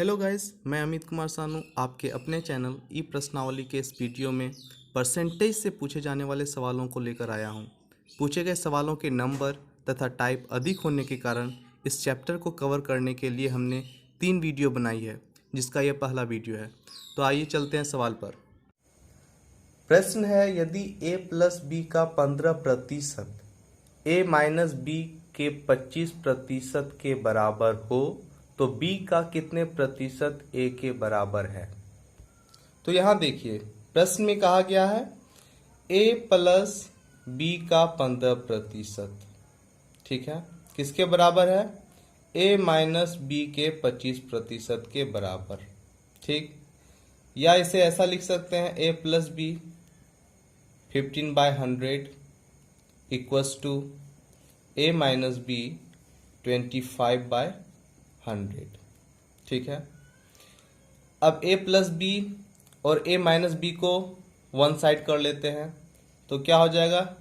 Hello guys, मैं अमित कुमार सानू आपके अपने चैनल ई प्रश्नावली के इस वीडियो में परसेंटेज से पूछे जाने वाले सवालों को लेकर आया हूं। पूछे गए सवालों के नंबर तथा टाइप अधिक होने के कारण इस चैप्टर को कवर करने के लिए हमने 3 वीडियो बनाई है, जिसका यह पहला वीडियो है। तो आइए चलते हैं सवाल पर। प्रश्न है, यदि a प्लस बी का 15% a माइनस बी के 25% के बराबर हो तो b का कितने प्रतिशत a के बराबर है। तो यहां देखिए, प्रश्न में कहा गया है a प्लस बी का 15%, ठीक है, किसके बराबर है? a माइनस बी के 25% के बराबर, ठीक। या इसे ऐसा लिख सकते हैं, a plus b 15/100 equals to a minus b 25/100, ठीक है। अब a प्लस बी और a माइनस बी को वन साइड कर लेते हैं, तो क्या हो जाएगा?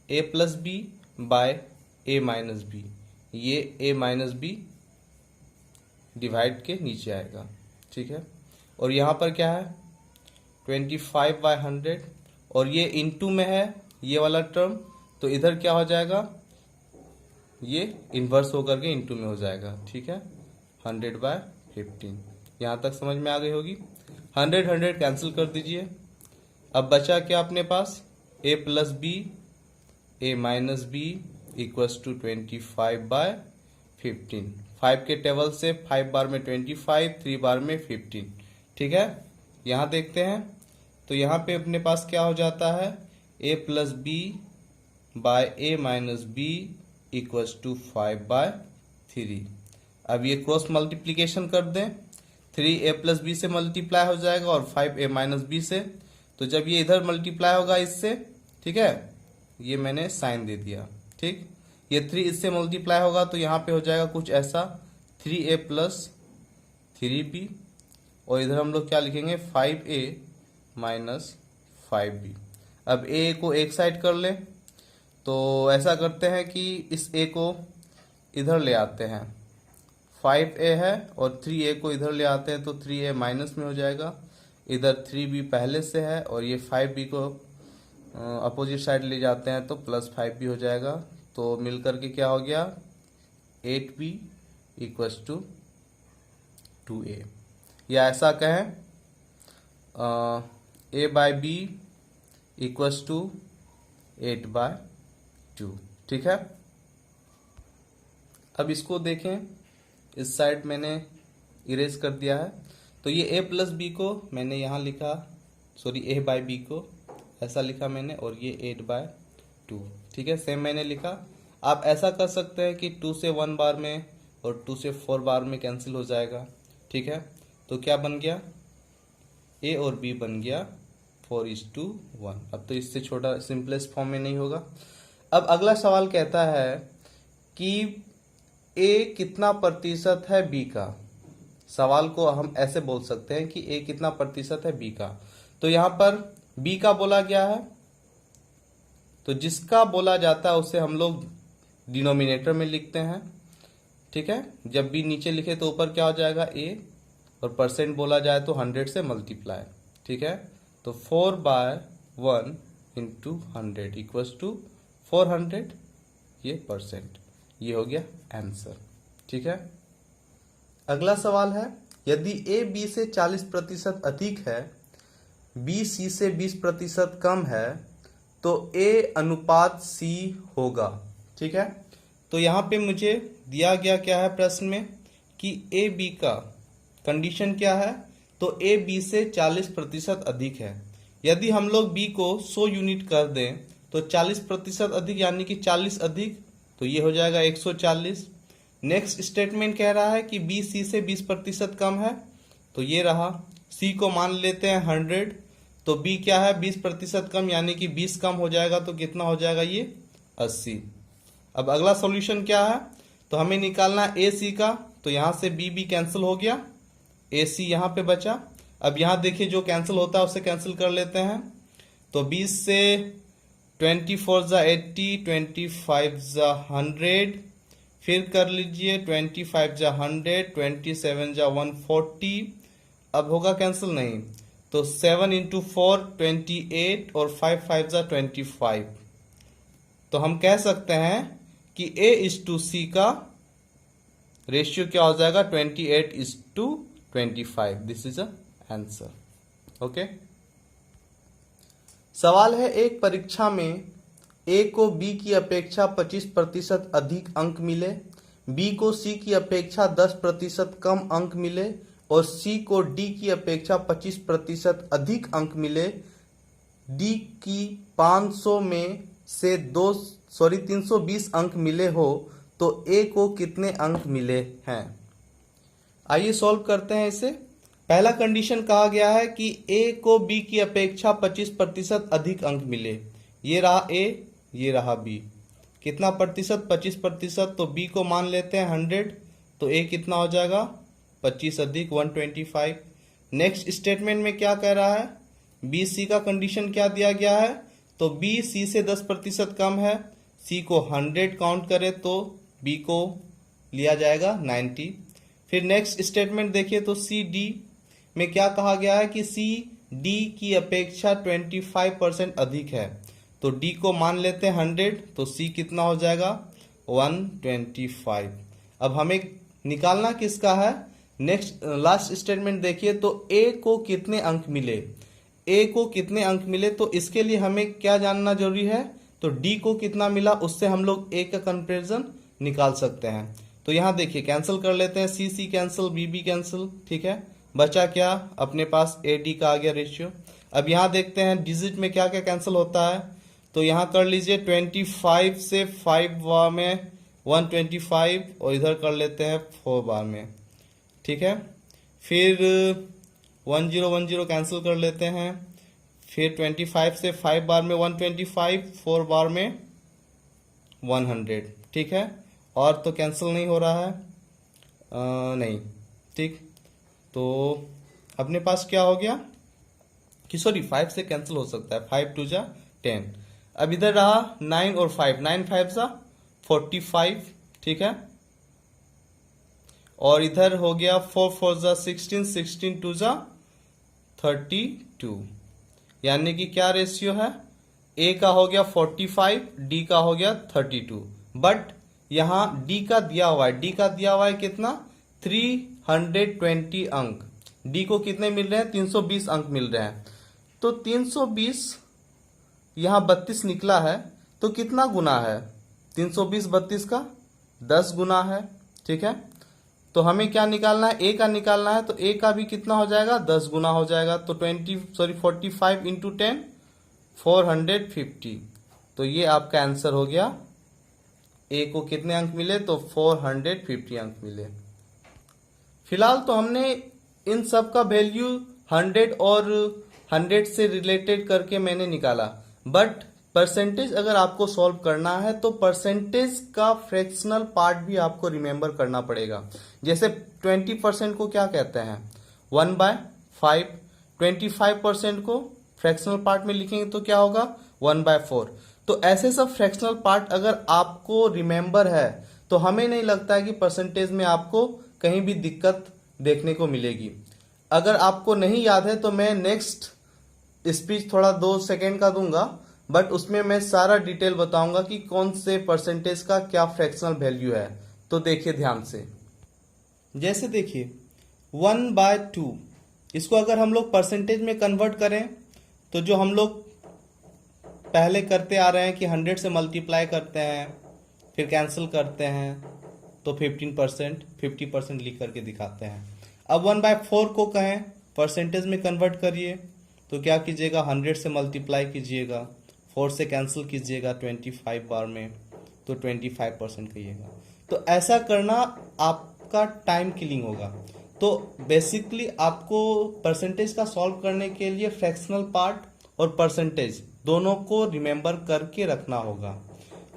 a plus b by a minus b, ये a माइनस बी डिवाइड के नीचे आएगा, ठीक है। और यहाँ पर क्या है? 25/100, और ये इनटू में है ये वाला टर्म, तो इधर क्या हो जाएगा? ये इन्वर्स होकर के इनटू में हो जाएगा, ठीक है। 100/15, यहाँ तक समझ में आ गई होगी। 100 कैंसिल कर दीजिए। अब बचा क्या अपने पास? a plus b a minus b equals to 25/15। 5 के टेबल से 5 बार में 25, 3 बार में 15, ठीक है। यहाँ देखते हैं, तो यहाँ पे अपने पास क्या हो जाता है? a plus b by a minus b equals to 5/3। अब ये क्रॉस मल्टीप्लीकेशन कर दें, 3a प्लस बी से मल्टीप्लाई हो जाएगा और 5a माइनस बी से। तो जब ये इधर मल्टीप्लाई होगा इससे, ठीक है, ये मैंने साइन दे दिया, ठीक। ये 3 इससे मल्टीप्लाई होगा तो यहाँ पे हो जाएगा कुछ ऐसा, 3a प्लस 3b, और इधर हम लोग क्या लिखेंगे? 5a minus 5b। अब a को एक साइड कर ले, तो ऐसा करते हैं कि इस a को इधर ले आते हैं, 5a है और 3a को इधर ले आते हैं, तो 3a माइनस में हो जाएगा। इधर 3b पहले से है और ये 5b को अपोजिट साइड ले जाते हैं तो प्लस 5b हो जाएगा। तो मिलकर के क्या हो गया? 8b equals to 2a। या ऐसा कहें, a by b equals to 8/2, ठीक है। अब इसको देखें, इस साइड मैंने इरेज कर दिया है, तो ये a प्लस बी को मैंने यहाँ लिखा, सॉरी a बाय बी को ऐसा लिखा मैंने, और ये 8/2, ठीक है, सेम मैंने लिखा। आप ऐसा कर सकते हैं कि 2 से 1 बार में और 2 से 4 बार में कैंसिल हो जाएगा, ठीक है। तो क्या बन गया? a और b बन गया 4:1। अब तो इससे छोटा सिंपलेस्ट फॉर्म में नहीं होगा। अब अगला सवाल कहता है कि a कितना प्रतिशत है b का। सवाल को हम ऐसे बोल सकते हैं कि a कितना प्रतिशत है b का। तो यहाँ पर b का बोला गया है, तो जिसका बोला जाता है उसे हम लोग डिनोमिनेटर में लिखते हैं, ठीक है। जब b नीचे लिखे तो ऊपर क्या हो जाएगा? a, और परसेंट बोला जाए तो 100 से मल्टीप्लाई, ठीक है। तो 4/1 इंटू 100 इक्वल्स टू 400, ये परसेंट, ये हो गया आंसर, ठीक है। अगला सवाल है, यदि a b से 40% अधिक है, b c से 20% कम है, तो a अनुपात c होगा, ठीक है। तो यहाँ पे मुझे दिया गया क्या है प्रश्न में कि a b का कंडीशन क्या है? तो a b से 40% अधिक है। यदि हम लोग b को 100 यूनिट कर दें तो 40% अधिक यानी कि 40 अधिक, तो ये हो जाएगा 140। नेक्स्ट स्टेटमेंट कह रहा है कि b c से 20% कम है, तो ये रहा। c को मान लेते हैं 100, तो b क्या है? 20% कम यानी कि 20 कम हो जाएगा, तो कितना हो जाएगा? ये 80। अब अगला सॉल्यूशन क्या है? तो हमें निकालना है a c का, तो यहाँ से b भी कैंसिल हो गया, a c यहाँ पे बचा। अब यहाँ देखिए, जो कैंसिल होता है उसे कैंसिल कर लेते हैं, तो 20 से 24 × 80, 25 × 100, फिर कर लीजिए 25 जा 100, 27 जा 140, अब होगा कैंसिल नहीं, तो 7 इंटू 4 28 और 5 5 जा 25। तो हम कह सकते हैं कि A:C का रेशियो क्या हो जाएगा, 28:25। This is a answer. Okay. सवाल है, एक परीक्षा में ए को बी की अपेक्षा 25% अधिक अंक मिले, बी को सी की अपेक्षा 10% कम अंक मिले और सी को डी की अपेक्षा 25% अधिक अंक मिले। डी की 500 में से 320 अंक मिले हो तो ए को कितने अंक मिले हैं। आइए सॉल्व करते हैं इसे। पहला कंडीशन कहा गया है कि ए को बी की अपेक्षा 25% अधिक अंक मिले। ये रहा ए, ये रहा बी। कितना प्रतिशत, 25%, तो बी को मान लेते हैं 100, तो ए कितना हो जाएगा 25 अधिक 125। नेक्स्ट स्टेटमेंट में क्या कह रहा है, बी सी का कंडीशन क्या दिया गया है, तो बी सी से 10% कम है, सी को 100 काउंट करे तो बी को लिया जाएगा 90। फिर नेक्स्ट स्टेटमेंट देखिए तो सी डी में क्या कहा गया है कि सी डी की अपेक्षा 25% अधिक है, तो डी को मान लेते हैं 100, तो सी कितना हो जाएगा 125। अब हमें निकालना किसका है, नेक्स्ट लास्ट स्टेटमेंट देखिए तो ए को कितने अंक मिले, ए को कितने अंक मिले, तो इसके लिए हमें क्या जानना जरूरी है, तो डी को कितना मिला उससे हम लोग ए का कंपैरिजन निकाल सकते हैं। तो यहाँ देखिए कैंसिल कर लेते हैं, सी सी कैंसिल, बी बी कैंसिल, ठीक है, बचा क्या अपने पास ए डी का आ गया रेशियो। अब यहाँ देखते हैं डिजिट में क्या क्या कैंसिल होता है, तो यहाँ कर लीजिए 25 से 5 बार में 125 और इधर कर लेते हैं 4 बार में, ठीक है। फिर 1010 कैंसिल कर लेते हैं, फिर 25 से 5 बार में 125, 4 बार में 100, ठीक है। और तो कैंसिल नहीं हो रहा है, नहीं, ठीक। तो अपने पास क्या हो गया कि सॉरी 5 से कैंसिल हो सकता है, 5 2 जा 10। अब इधर रहा 9 और 5, 9 5 जा 45, ठीक है। और इधर हो गया 4 4 जा 16, 16 2 जा 32, यानी कि क्या रेशियो है, ए का हो गया 45, डी का हो गया 32। बट यहां डी का दिया हुआ है, डी का दिया हुआ है कितना 320 अंक, डी को कितने मिल रहे हैं 320 अंक मिल रहे हैं। तो 320 यहां 32 निकला है, तो कितना गुना है 320 32 का 10 गुना है, ठीक है। तो हमें क्या निकालना है, ए का निकालना है, तो ए का भी कितना हो जाएगा 10 गुना हो जाएगा, तो 45 इंटू 10 450। तो ये आपका आंसर हो गया, ए को कितने अंक मिले, तो 450 अंक मिले। फिलहाल तो हमने इन सब का वैल्यू 100 और 100 से रिलेटेड करके मैंने निकाला, बट परसेंटेज अगर आपको सॉल्व करना है तो परसेंटेज का फ्रैक्शनल पार्ट भी आपको रिमेंबर करना पड़ेगा। जैसे 20% को क्या कहते हैं 1/5, 25% को फ्रैक्शनल पार्ट में लिखेंगे तो क्या होगा 1/4। तो ऐसे सब फ्रैक्शनल पार्ट अगर आपको रिमेंबर है तो हमें नहीं लगता है कि परसेंटेज में आपको कहीं भी दिक्कत देखने को मिलेगी। अगर आपको नहीं याद है तो मैं नेक्स्ट स्पीच थोड़ा 2 सेकेंड का दूंगा, बट उसमें मैं सारा डिटेल बताऊंगा कि कौन से परसेंटेज का क्या फ्रैक्शनल वैल्यू है। तो देखिए ध्यान से, जैसे देखिए 1/2, इसको अगर हम लोग परसेंटेज में कन्वर्ट करें तो जो हम लोग पहले करते आ रहे हैं कि 100 से मल्टीप्लाई करते हैं फिर कैंसिल करते हैं तो 15% 50% लिख करके दिखाते हैं। अब 1/4 को कहें परसेंटेज में कन्वर्ट करिए तो क्या कीजिएगा 100 से मल्टीप्लाई कीजिएगा, 4 से कैंसिल कीजिएगा 25 बार में तो 25% कहिएगा। तो ऐसा करना आपका टाइम किलिंग होगा। तो बेसिकली आपको परसेंटेज का सॉल्व करने के लिए फ्रैक्शनल पार्ट और परसेंटेज दोनों को रिमेंबर करके रखना होगा,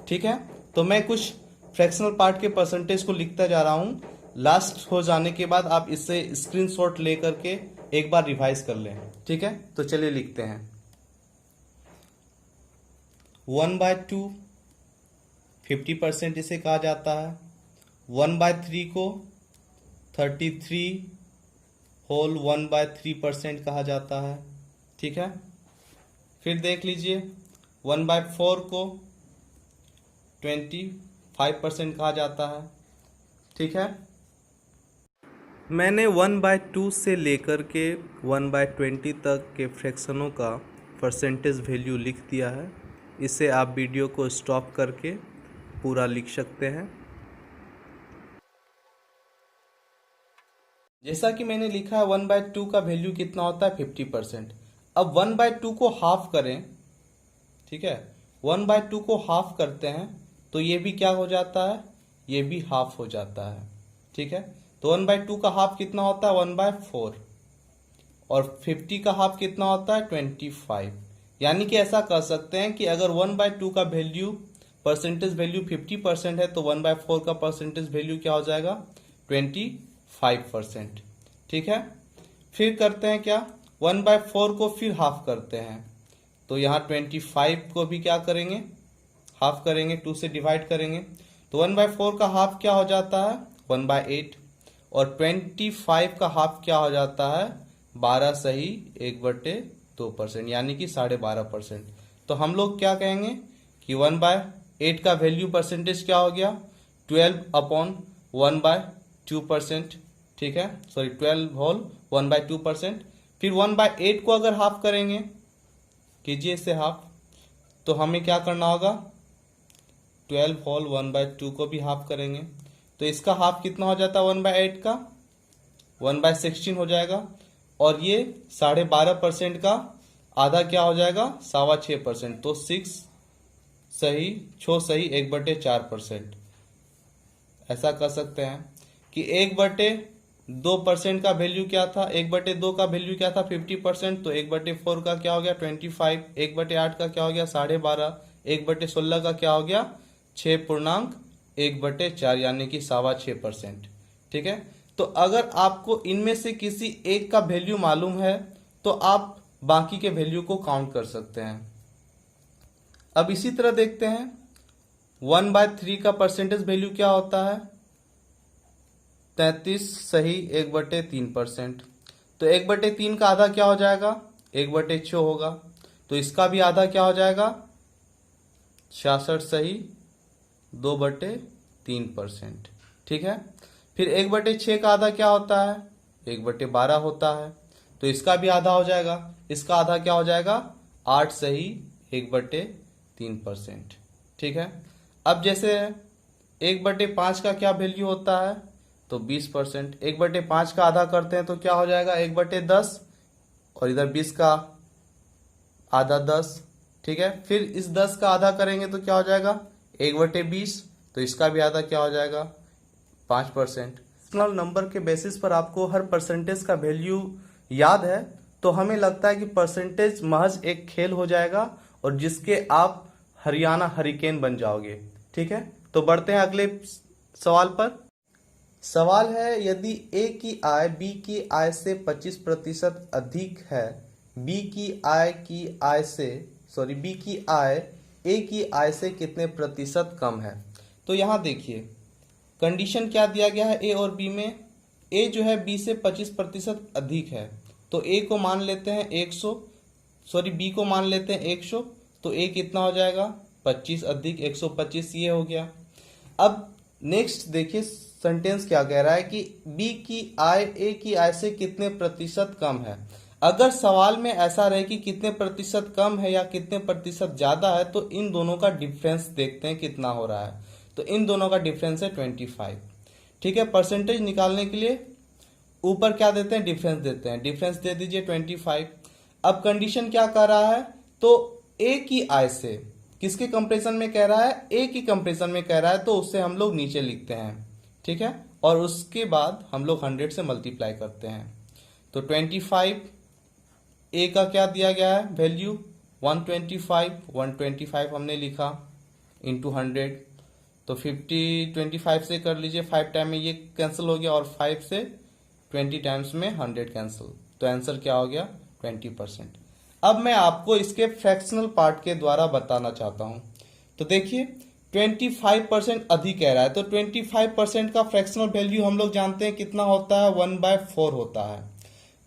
ठीक है। तो मैं कुछ फ्रैक्शनल पार्ट के परसेंटेज को लिखता जा रहा हूं, लास्ट हो जाने के बाद आप इससे स्क्रीनशॉट ले करके एक बार रिवाइज कर लें, ठीक है। तो चलिए लिखते हैं 1/2 50% इसे कहा जाता है, 1/3 को 33 कहा जाता है। ठीक है, फिर देख लीजिए 1/4 को 25% कहा जाता है। ठीक है, मैंने 1/2 से लेकर के 1/20 तक के फ्रैक्शनों का परसेंटेज वैल्यू लिख दिया है। इसे आप वीडियो को स्टॉप करके पूरा लिख सकते हैं। जैसा कि मैंने लिखा है 1/2 का वैल्यू कितना होता है 50%। अब 1/2 को हाफ करें, ठीक है, 1/2 को हाफ करते हैं तो ये भी क्या हो जाता है, ये भी हाफ हो जाता है। ठीक है, तो 1/2 का हाफ कितना होता है 1/4 और 50 का हाफ कितना होता है 25। यानी कि ऐसा कर सकते हैं कि अगर 1/2 का वैल्यू परसेंटेज वैल्यू 50% है तो 1/4 का परसेंटेज वैल्यू क्या हो जाएगा 25%। ठीक है, फिर करते हैं क्या, 1/4 को फिर हाफ करते हैं तो यहाँ 25 को भी क्या करेंगे, हाफ करेंगे, 2 से डिवाइड करेंगे तो 1/4 का हाफ क्या हो जाता है 1/8 और 25 का हाफ क्या हो जाता है 12 सही 1/2% यानी कि 12.5%। तो हम लोग क्या कहेंगे कि 1/8 का वैल्यू परसेंटेज क्या हो गया 12/1/2%। ठीक है, सॉरी 12 होल 1/2%। फिर 1/8 को अगर हाफ करेंगे, कीजिए इसे हाफ, तो हमें क्या करना होगा 12 होल 1/2 को भी हाफ करेंगे तो इसका हाफ कितना हो जाता है 1/8 का 1/16 हो जाएगा और ये 12.5% का आधा क्या हो जाएगा 6.25%। तो 6 सही 1/4%। ऐसा कर सकते हैं कि 1/2% का वैल्यू क्या था, 1/2 का वैल्यू क्या था 50%, तो 1/4 का क्या हो गया 25, 1/8 का क्या हो गया 12.5, 1/16 का क्या हो गया 6.1/4 यानी कि 6.25%। ठीक है, तो अगर आपको इनमें से किसी एक का वैल्यू मालूम है तो आप बाकी के वैल्यू को काउंट कर सकते हैं। अब इसी तरह देखते हैं 1/3 का परसेंटेज वैल्यू क्या होता है 33 सही 1/3%। तो 1/3 का आधा क्या हो जाएगा 1/6 होगा, तो इसका भी आधा क्या हो जाएगा 66 सही 2/3%। ठीक है, फिर 1/6 का आधा क्या होता है 1/12 होता है, तो इसका भी आधा हो जाएगा, इसका आधा क्या हो जाएगा 8 सही 1/3%। ठीक है, अब जैसे 1/5 का क्या वैल्यू होता है तो 20%। 1/5 का आधा करते हैं तो क्या हो जाएगा 1/10 और इधर 20 का आधा 10। ठीक है, फिर इस 10 का आधा करेंगे तो क्या हो जाएगा 1/20, तो इसका भी आधा क्या हो जाएगा 5%। रेशनल नंबर के बेसिस पर आपको हर परसेंटेज का वैल्यू याद है तो हमें लगता है कि परसेंटेज महज एक खेल हो जाएगा और जिसके आप हरियाणा हरिकेन बन जाओगे। ठीक है, तो बढ़ते हैं अगले सवाल पर। सवाल है यदि ए की आय बी की आय से 25% अधिक है, बी की आय ए की आय से कितने प्रतिशत कम है। तो यहां देखिए कंडीशन क्या दिया गया है ए और बी में, ए जो है बी से 25% अधिक है तो ए को मान लेते हैं 100, बी को मान लेते हैं 100, तो ए कितना हो जाएगा 25 अधिक 125 ये हो गया। अब नेक्स्ट देखिए सेंटेंस क्या कह रहा है कि बी की आय ए की आय से कितने प्रतिशत कम है। अगर सवाल में ऐसा रहे कि कितने प्रतिशत कम है या कितने प्रतिशत ज्यादा है तो इन दोनों का डिफरेंस देखते हैं कितना हो रहा है, तो इन दोनों का डिफरेंस है 25। ठीक है, परसेंटेज निकालने के लिए ऊपर क्या देते हैं डिफरेंस देते हैं, डिफरेंस दे दीजिए 25। अब कंडीशन क्या कर रहा है तो ए की आय से किसके कंपैरिजन में कह रहा है ए की कंपैरिजन में कह रहा है तो उससे हम लोग नीचे लिखते हैं। ठीक है, और उसके बाद हम लोग 100 से मल्टीप्लाई करते हैं तो 25 ए का क्या दिया गया है वैल्यू 125 हमने लिखा इंटू 100, तो 50 25 से कर लीजिए, 5 टाइम में ये कैंसिल हो गया और 5 से 20 टाइम्स में 100 कैंसिल, तो आंसर क्या हो गया 20%। अब मैं आपको इसके फ्रैक्शनल पार्ट के द्वारा बताना चाहता हूं। तो देखिए 25% अधिक कह रहा है, तो 25% का फ्रैक्शनल वैल्यू हम लोग जानते हैं कितना होता है, 1/4 होता है।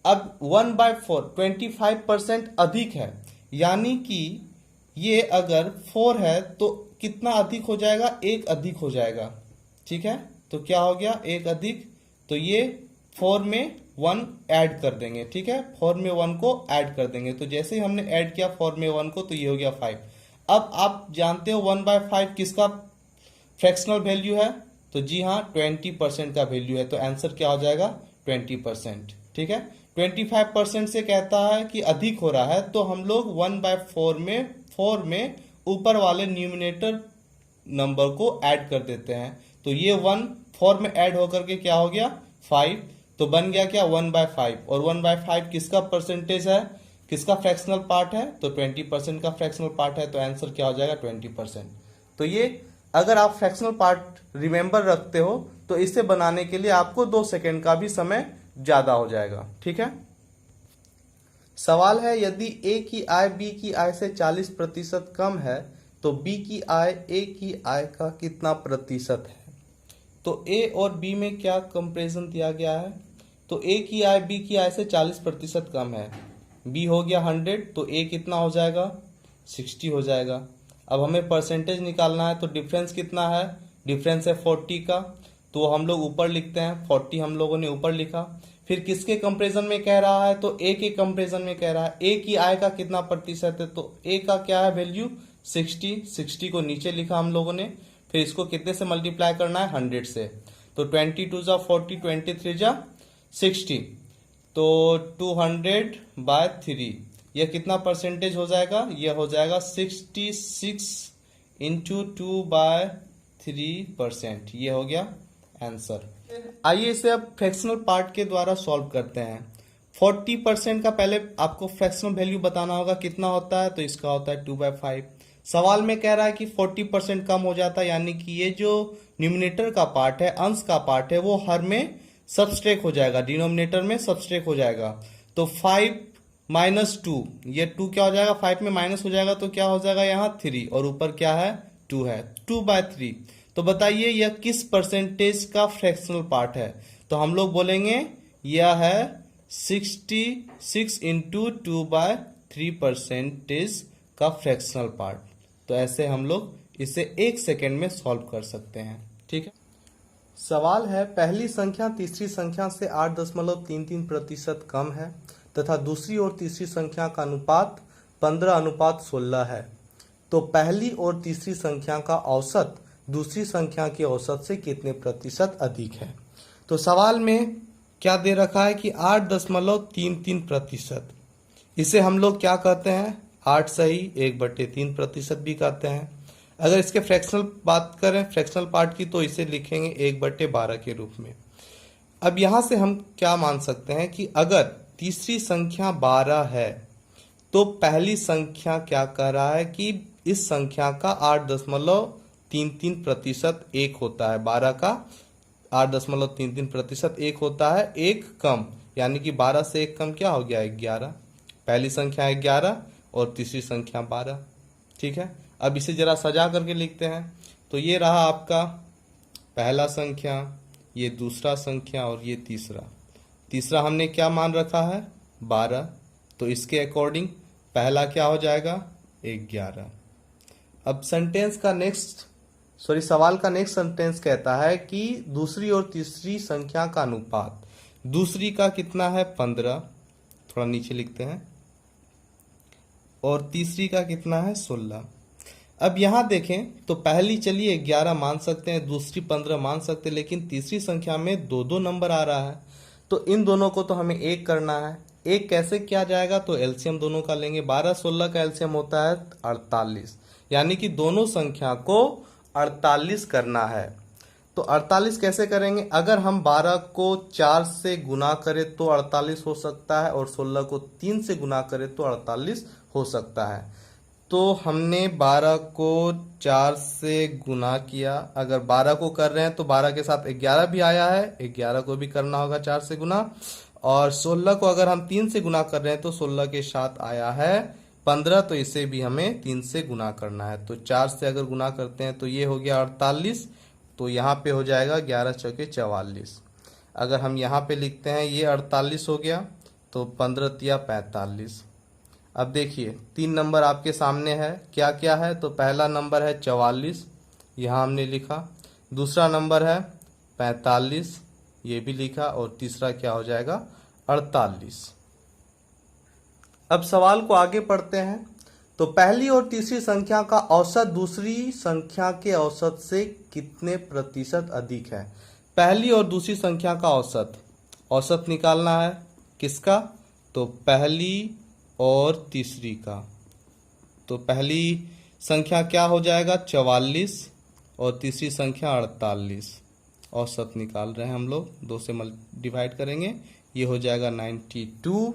अब 1/4 25% अधिक है, यानी कि ये अगर 4 है तो कितना अधिक हो जाएगा, 1 अधिक हो जाएगा। ठीक है, तो क्या हो गया, 1 अधिक, तो ये 4 में 1 ऐड कर देंगे। ठीक है, 4 में 1 को ऐड कर देंगे, तो जैसे ही हमने ऐड किया 4 में 1 को, तो ये हो गया 5। अब आप जानते हो 1/5 किसका फ्रैक्शनल वैल्यू है, तो जी हाँ 20% का वैल्यू है, तो आंसर क्या हो जाएगा 20%। ठीक है, 25% से कहता है कि अधिक हो रहा है, तो हम लोग 1/4 में 4 में ऊपर वाले न्यूमिनेटर नंबर को ऐड कर देते हैं, तो ये 1 4 में ऐड होकर के क्या हो गया 5, तो बन गया क्या 1/5। और 1/5 किसका परसेंटेज है, किसका फ्रैक्शनल पार्ट है, तो 20% का फ्रैक्शनल पार्ट है, तो आंसर क्या हो जाएगा 20%। तो ये अगर आप फ्रैक्शनल पार्ट रिमेंबर रखते हो तो इसे बनाने के लिए आपको 2 सेकेंड का भी समय ज्यादा हो जाएगा। ठीक है, सवाल है यदि ए की आय बी की आय से 40% कम है तो बी की आय ए की आय का कितना प्रतिशत है। तो ए और बी में क्या कंपैरिजन दिया गया है, तो ए की आय बी की आय से 40% कम है, बी हो गया 100, तो ए कितना हो जाएगा 60 हो जाएगा। अब हमें परसेंटेज निकालना है, तो डिफरेंस कितना है, डिफरेंस है 40 का, तो हम लोग ऊपर लिखते हैं, 40 हम लोगों ने ऊपर लिखा। फिर किसके कंपैरिजन में कह रहा है, तो ए के कंपैरिजन में कह रहा है, ए की आय का कितना प्रतिशत है, तो ए का क्या है वैल्यू 60 को नीचे लिखा हम लोगों ने। फिर इसको कितने से मल्टीप्लाई करना है 100 से, तो 22 जा 40, 23 जा 60, तो 200/3, यह कितना परसेंटेज हो जाएगा, यह हो जाएगा 66 इंटू 2/3%, ये हो गया आंसर। आइए इसे अब फ्रैक्शनल पार्ट के द्वारा सॉल्व करते हैं। 40% का पहले आपको फ्रैक्शनल वैल्यू बताना होगा कितना होता है, तो इसका होता है 2/5। सवाल में कह रहा है कि 40% कम हो जाता है, यानी कि ये जो न्यूमिनेटर का पार्ट है, अंश का पार्ट है, वो हर में सबस्ट्रेक हो जाएगा, डिनोमिनेटर में सबस्ट्रेक हो जाएगा। तो 5 - 2, ये 2 क्या हो जाएगा 5 में माइनस हो जाएगा, तो क्या हो जाएगा यहाँ 3, और ऊपर क्या है 2 है, 2/3। तो बताइए यह किस परसेंटेज का फ्रैक्शनल पार्ट है, तो हम लोग बोलेंगे यह है 66 इंटू 2/3% का फ्रैक्शनल पार्ट। तो ऐसे हम लोग इसे 1 सेकेंड में सॉल्व कर सकते हैं। ठीक है, सवाल है पहली संख्या तीसरी संख्या से 8.33% कम है तथा दूसरी और तीसरी संख्या का अनुपात 15:16 है, तो पहली और तीसरी संख्या का औसत दूसरी संख्या के औसत से कितने प्रतिशत अधिक है। तो सवाल में क्या दे रखा है कि 8.33%, इसे हम लोग क्या कहते हैं 8 सही 1/3% भी कहते हैं। अगर इसके फ्रैक्शनल बात करें फ्रैक्शनल पार्ट की, तो इसे लिखेंगे 1/12 के रूप में। अब यहां से हम क्या मान सकते हैं कि अगर तीसरी संख्या 12 है तो पहली संख्या क्या कह रहा है कि इस संख्या का 8.33% एक होता है, 12 का 8.33% एक होता है, एक कम, यानी कि 12 से एक कम क्या हो गया 11। पहली संख्या 11 और तीसरी संख्या 12। ठीक है, अब इसे जरा सजा करके लिखते हैं, तो ये रहा आपका पहला संख्या, ये दूसरा संख्या और ये तीसरा हमने क्या मान रखा है 12, तो इसके अकॉर्डिंग पहला क्या हो जाएगा 11। अब सवाल का नेक्स्ट सेंटेंस कहता है कि दूसरी और तीसरी संख्या का अनुपात, दूसरी का कितना है 15, थोड़ा नीचे लिखते हैं, और तीसरी का कितना है 16। अब यहां देखें तो पहली चलिए 11 मान सकते हैं, दूसरी 15 मान सकते हैं, लेकिन तीसरी संख्या में 2 नंबर आ रहा है, तो इन दोनों को तो हमें एक करना है। एक कैसे किया जाएगा, तो एलसीएम दोनों का लेंगे, 12-16 का एलसीएम होता है 48, यानी कि दोनों संख्या को 48 करना है। तो 48 कैसे करेंगे, अगर हम 12 को 4 से गुना करें तो 48 हो सकता है, और 16 को 3 से गुना करें तो 48 हो सकता है। तो हमने 12 को 4 से गुना किया, अगर 12 को कर रहे हैं तो 12 के साथ 11 भी आया है, 11 को भी करना होगा 4 से गुना, और 16 को अगर हम 3 से गुना कर रहे हैं तो 16 के साथ आया है 15, तो इसे भी हमें 3 से गुना करना है। तो 4 से अगर गुना करते हैं तो ये हो गया 48, तो यहाँ पे हो जाएगा 11 चौके 44। अगर हम यहाँ पे लिखते हैं ये 48 हो गया, तो 15 तिया 45। अब देखिए 3 नंबर आपके सामने है, क्या क्या है, तो पहला नंबर है 44, यहाँ हमने लिखा। दूसरा नंबर है 45, ये भी लिखा। और तीसरा क्या हो जाएगा 48। अब सवाल को आगे पढ़ते हैं। तो पहली और तीसरी संख्या का औसत दूसरी संख्या के औसत से कितने प्रतिशत अधिक है। पहली और दूसरी संख्या का औसत निकालना है। किसका, तो पहली और तीसरी का। तो पहली संख्या क्या हो जाएगा 44 और तीसरी संख्या 48। औसत निकाल रहे हैं हम लोग, 2 से डिवाइड करेंगे, ये हो जाएगा 92,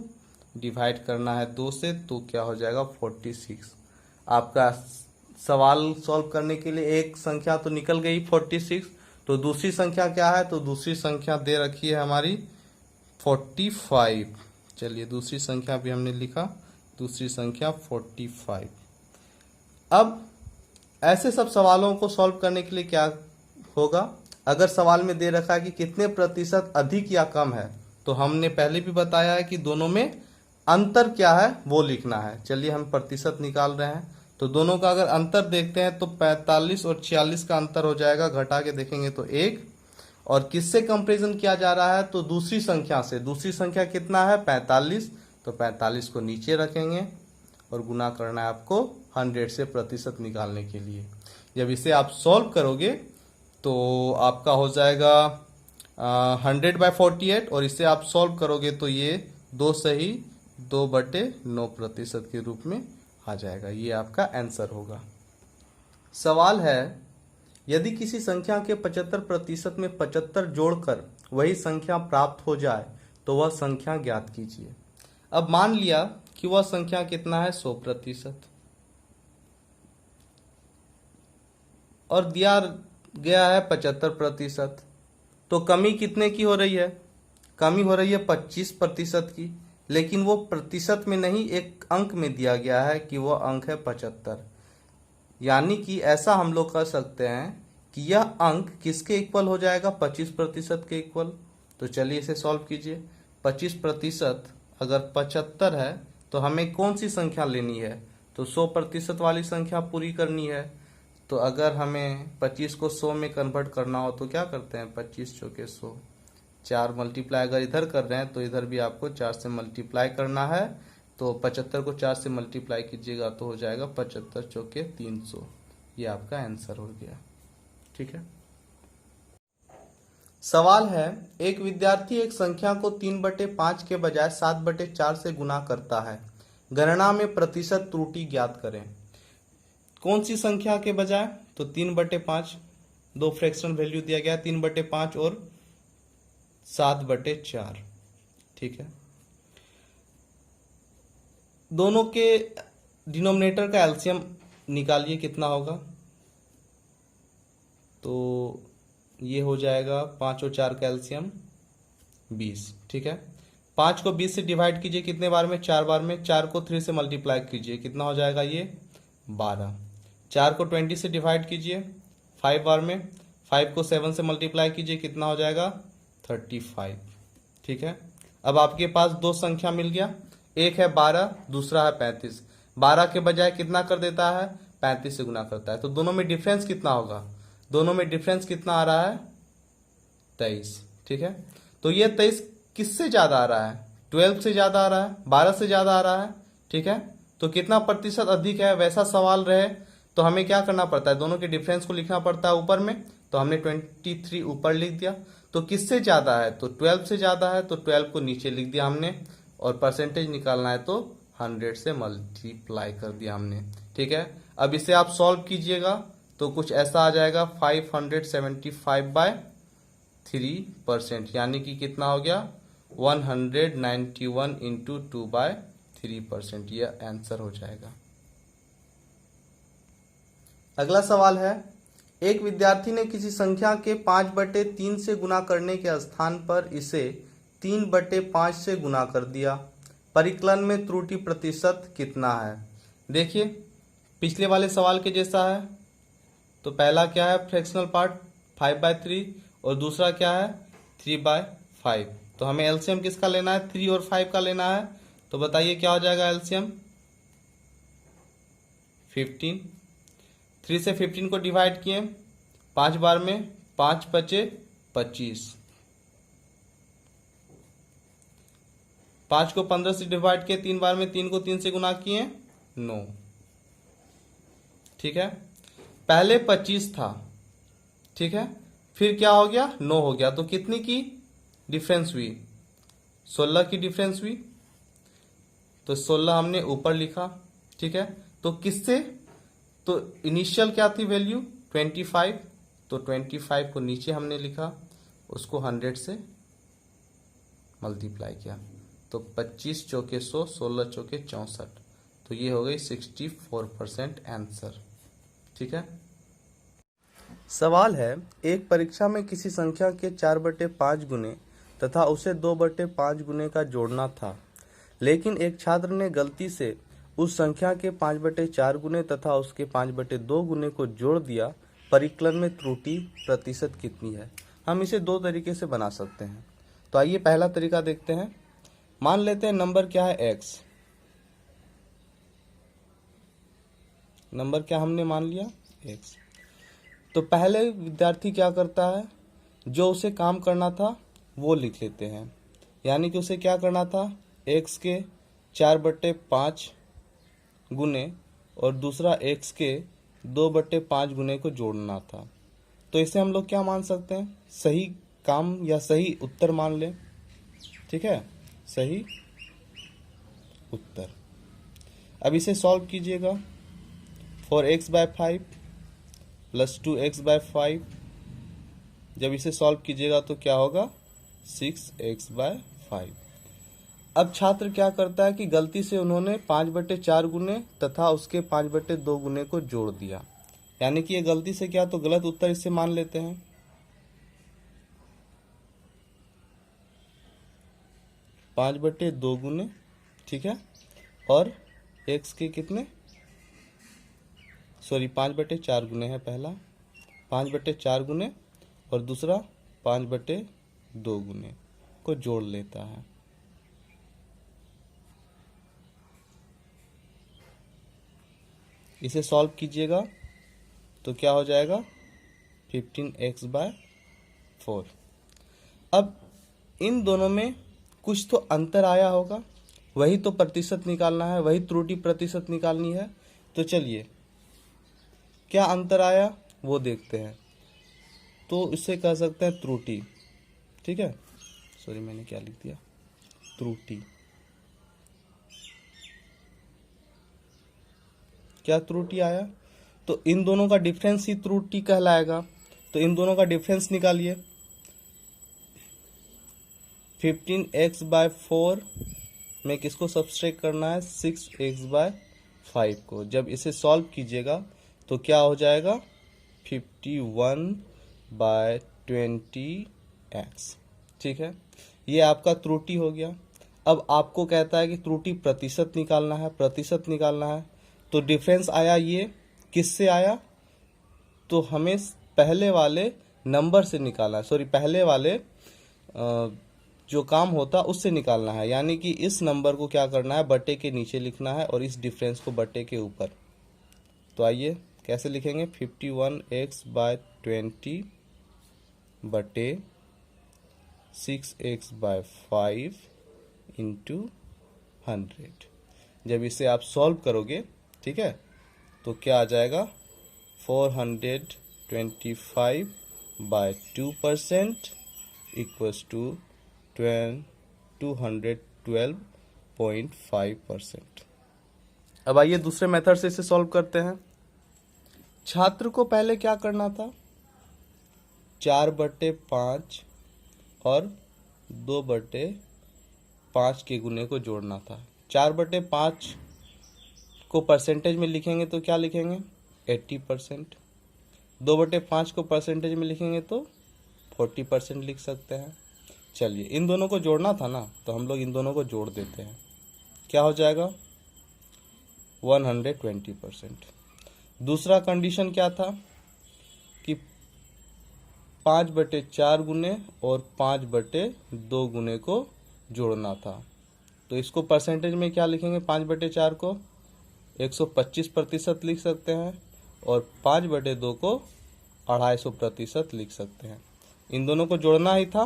डिवाइड करना है 2 से, तो क्या हो जाएगा 46। आपका सवाल सॉल्व करने के लिए एक संख्या तो निकल गई 46। तो दूसरी संख्या क्या है, तो दूसरी संख्या दे रखी है हमारी 45। चलिए दूसरी संख्या भी हमने लिखा, दूसरी संख्या 45। अब ऐसे सब सवालों को सॉल्व करने के लिए क्या होगा, अगर सवाल में दे रखा है कि कितने प्रतिशत अधिक या कम है, तो हमने पहले भी बताया है कि दोनों में अंतर क्या है वो लिखना है। चलिए हम प्रतिशत निकाल रहे हैं। तो दोनों का अगर अंतर देखते हैं तो 45 और 46 का अंतर हो जाएगा, घटा के देखेंगे तो 1। और किससे कंपैरिजन किया जा रहा है, तो दूसरी संख्या से। दूसरी संख्या कितना है 45, तो 45 को नीचे रखेंगे और गुना करना है आपको 100 से प्रतिशत निकालने के लिए। जब इसे आप सॉल्व करोगे तो आपका हो जाएगा 100/48, और इसे आप सॉल्व करोगे तो ये 2 सही 2/9% के रूप में आ जाएगा। ये आपका आंसर होगा। सवाल है, यदि किसी संख्या के 75% में 75 जोड़कर वही संख्या प्राप्त हो जाए तो वह संख्या ज्ञात कीजिए। अब मान लिया कि वह संख्या कितना है 100%, और दिया गया है 75%। तो कमी कितने की हो रही है, कमी हो रही है 25% की, लेकिन वो प्रतिशत में नहीं एक अंक में दिया गया है कि वो अंक है 75। यानी कि ऐसा हम लोग कर सकते हैं कि यह अंक किसके इक्वल हो जाएगा 25% के इक्वल। तो चलिए इसे सॉल्व कीजिए। 25% अगर 75 है तो हमें कौन सी संख्या लेनी है, तो 100% वाली संख्या पूरी करनी है। तो अगर हमें 25 को 100 में कन्वर्ट करना हो तो क्या करते हैं, 25 चौके 100, 4 मल्टीप्लाई अगर इधर कर रहे हैं तो इधर भी आपको 4 से मल्टीप्लाई करना है। तो 75 को 4 से मल्टीप्लाई कीजिएगा तो हो जाएगा 75 चौके 300। ये आपका आंसर हो गया। ठीक है। सवाल है, एक विद्यार्थी एक संख्या को 3/5 के बजाय 7/4 से गुना करता है, गणना में प्रतिशत त्रुटि ज्ञात करें। कौन सी संख्या के बजाय, तो 3/5, दो फ्रैक्शनल वैल्यू दिया गया 3/5 और 7/4। ठीक है। दोनों के डिनोमिनेटर का एलसीएम निकालिए, कितना होगा, तो ये हो जाएगा 5 और 4 का एलसीएम 20। ठीक है। 5 को 20 से डिवाइड कीजिए कितने बार में, 4 बार में। 4 को 3 से मल्टीप्लाई कीजिए, कितना हो जाएगा ये 12। 4 को 20 से डिवाइड कीजिए 5 बार में। 5 को 7 से मल्टीप्लाई कीजिए, कितना हो जाएगा 35। ठीक है। अब आपके पास दो संख्या मिल गया, एक है 12, दूसरा है 35। 12 के बजाय कितना कर देता है, 35 से गुना करता है। तो दोनों में डिफरेंस कितना होगा, दोनों में डिफरेंस कितना आ रहा है 23। ठीक है। तो ये 23 किससे ज्यादा आ रहा है, 12 से ज्यादा आ रहा है, 12 से ज्यादा आ रहा है। ठीक है। तो कितना प्रतिशत अधिक है, वैसा सवाल रहे तो हमें क्या करना पड़ता है, दोनों के डिफरेंस को लिखना पड़ता है ऊपर में। तो हमने 23 ऊपर लिख दिया। तो किससे ज्यादा है, तो 12 से ज्यादा है, तो 12 को नीचे लिख दिया हमने। और परसेंटेज निकालना है तो 100 से मल्टीप्लाई कर दिया हमने। ठीक है। अब इसे आप सॉल्व कीजिएगा तो कुछ ऐसा आ जाएगा 575/3%, यानी कि कितना हो गया 191 इंटू 2/3%। यह आंसर हो जाएगा। अगला सवाल है, एक विद्यार्थी ने किसी संख्या के 5/3 से गुना करने के स्थान पर इसे 3/5 से गुना कर दिया। परिकलन में त्रुटि प्रतिशत कितना है। देखिए पिछले वाले सवाल के जैसा है। तो पहला क्या है फ्रैक्शनल पार्ट 5/3 और दूसरा क्या है 3/5। तो हमें एलसीएम किसका लेना है 3 और 5 का लेना है। तो बताइए क्या हो जाएगा एलसीएम 15। 3 से 15 को डिवाइड किए 5 बार में 5 बचे 25। 5 को 15 से डिवाइड किए 3 बार में 3 को 3 से गुना किए 9। ठीक है पहले 25 था। ठीक है फिर क्या हो गया 9 हो गया। तो कितनी की डिफरेंस हुई 16 की डिफरेंस हुई। तो 16 हमने ऊपर लिखा। ठीक है तो किससे तो इनिशियल क्या थी वैल्यू 25। तो 25 को नीचे हमने लिखा उसको 100 से मल्टीप्लाई किया। तो 25 चौके 100 16 चौके 64। तो ये हो गई 64% आंसर। ठीक है सवाल है एक परीक्षा में किसी संख्या के 4/5 गुने तथा उसे 2/5 गुने का जोड़ना था, लेकिन एक छात्र ने गलती से उस संख्या के 5/4 गुने तथा उसके 5/2 गुने को जोड़ दिया। परिकलन में त्रुटि प्रतिशत कितनी है। हम इसे दो तरीके से बना सकते हैं। तो आइए पहला तरीका देखते हैं। मान लेते हैं नंबर क्या है x। नंबर क्या हमने मान लिया x। तो पहले विद्यार्थी क्या करता है जो उसे काम करना था वो लिख लेते हैं। यानी कि उसे क्या करना था x के 4/5 गुने और दूसरा x के 2/5 गुने को जोड़ना था। तो इसे हम लोग क्या मान सकते हैं सही काम या सही उत्तर मान लें। ठीक है सही उत्तर। अब इसे सॉल्व कीजिएगा 4x/5 प्लस 2x/5। जब इसे सॉल्व कीजिएगा तो क्या होगा 6x/5। अब छात्र क्या करता है कि गलती से उन्होंने 5/4 गुने तथा उसके 5/2 गुने को जोड़ दिया। यानी कि ये गलती से क्या तो गलत उत्तर इसे मान लेते हैं। 5/2 गुने ठीक है और x के कितने 5/4 गुने है पहला 5/4 गुने और दूसरा 5/2 गुने को जोड़ लेता है। इसे सॉल्व कीजिएगा तो क्या हो जाएगा 15x/4। अब इन दोनों में कुछ तो अंतर आया होगा वही तो प्रतिशत निकालना है वही त्रुटि प्रतिशत निकालनी है। तो चलिए क्या अंतर आया वो देखते हैं। तो इसे कह सकते हैं त्रुटि। ठीक है मैंने क्या लिख दिया त्रुटि। क्या त्रुटि आया तो इन दोनों का डिफरेंस ही त्रुटि कहलाएगा। तो इन दोनों का डिफरेंस निकालिए 15x/4 में किसको सब्सट्रैक्ट करना है 6x/5 को। जब इसे सॉल्व कीजिएगा तो क्या हो जाएगा 51/20x। ठीक है ये आपका त्रुटि हो गया। अब आपको कहता है कि त्रुटि प्रतिशत निकालना है तो डिफरेंस आया ये किससे आया तो हमें पहले वाले नंबर से निकालना है पहले वाले जो काम होता उससे निकालना है। यानी कि इस नंबर को क्या करना है बटे के नीचे लिखना है और इस डिफरेंस को बटे के ऊपर। तो आइए कैसे लिखेंगे 51x/20 बटे 6x/5 इंटू 100। जब इसे आप सॉल्व करोगे ठीक है तो क्या आ जाएगा 425/2% इक्वल्स टू 212.5%। अब आइए दूसरे मेथड से इसे सॉल्व करते हैं। छात्र को पहले क्या करना था 4/5 और 2/5 के गुने को जोड़ना था। 4/5 को परसेंटेज में लिखेंगे तो क्या लिखेंगे 80%। 2/5 को परसेंटेज में लिखेंगे तो 40% लिख सकते हैं। चलिए इन दोनों को जोड़ना था ना तो हम लोग इन दोनों को जोड़ देते हैं। क्या हो जाएगा 120%। दूसरा कंडीशन क्या था कि 5/4 गुने और 5/2 गुने को जोड़ना था। तो इसको परसेंटेज में क्या लिखेंगे? 5/4 को 125% लिख सकते हैं और 5/2 को 250% लिख सकते हैं। इन दोनों को जोड़ना ही था,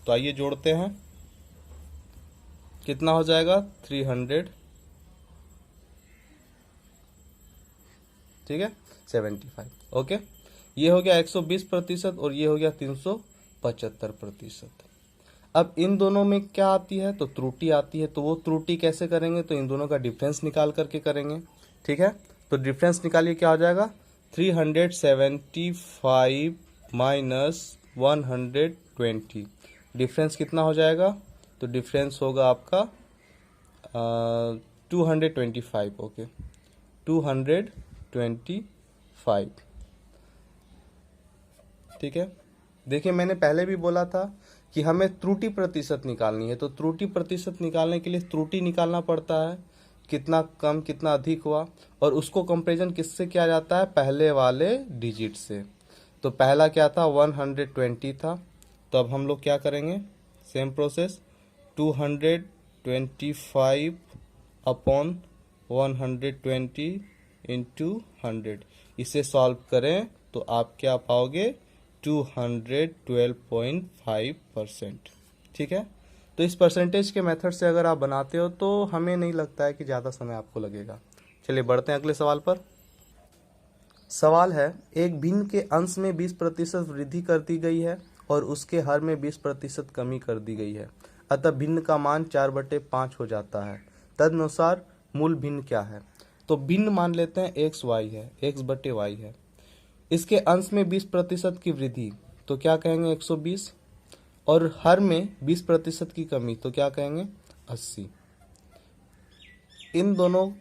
तो आइए जोड़ते हैं। कितना हो जाएगा? 300, ठीक है, 75। ओके, ये हो गया 120% और ये हो गया 375%। अब इन दोनों में क्या आती है? तो त्रुटि आती है। तो वो त्रुटि कैसे करेंगे? तो इन दोनों का डिफरेंस निकाल करके करेंगे, ठीक है। तो डिफरेंस निकालिए, क्या हो जाएगा? 375 माइनस 120, डिफरेंस कितना हो जाएगा? तो डिफरेंस होगा आपका 225। ओके, 225, ठीक है। देखिए, मैंने पहले भी बोला था कि हमें त्रुटि प्रतिशत निकालनी है। तो त्रुटि प्रतिशत निकालने के लिए त्रुटि निकालना पड़ता है, कितना कम कितना अधिक हुआ, और उसको कंपेरिजन किससे किया जाता है? पहले वाले डिजिट से। तो पहला क्या था? 120 था। तो अब हम लोग क्या करेंगे? सेम प्रोसेस, 225 अपॉन 120 इंटू 100, इसे सॉल्व करें तो आप क्या पाओगे? 212.5%, ठीक है। तो इस परसेंटेज के मेथड से अगर आप बनाते हो तो हमें नहीं लगता है कि ज़्यादा समय आपको लगेगा। चलिए बढ़ते हैं अगले सवाल पर। सवाल है, एक भिन्न के अंश में 20% वृद्धि कर दी गई है और उसके हर में 20% कमी कर दी गई है, अतः भिन्न का मान 4/5 हो जाता है। तदनुसार मूल भिन्न क्या है? तो भिन्न मान लेते हैं XY है, X/Y है। इसके अंश में 20% की वृद्धि, तो क्या कहेंगे? 120, और हर में 20% की कमी, तो क्या कहेंगे? 80। इन दोनों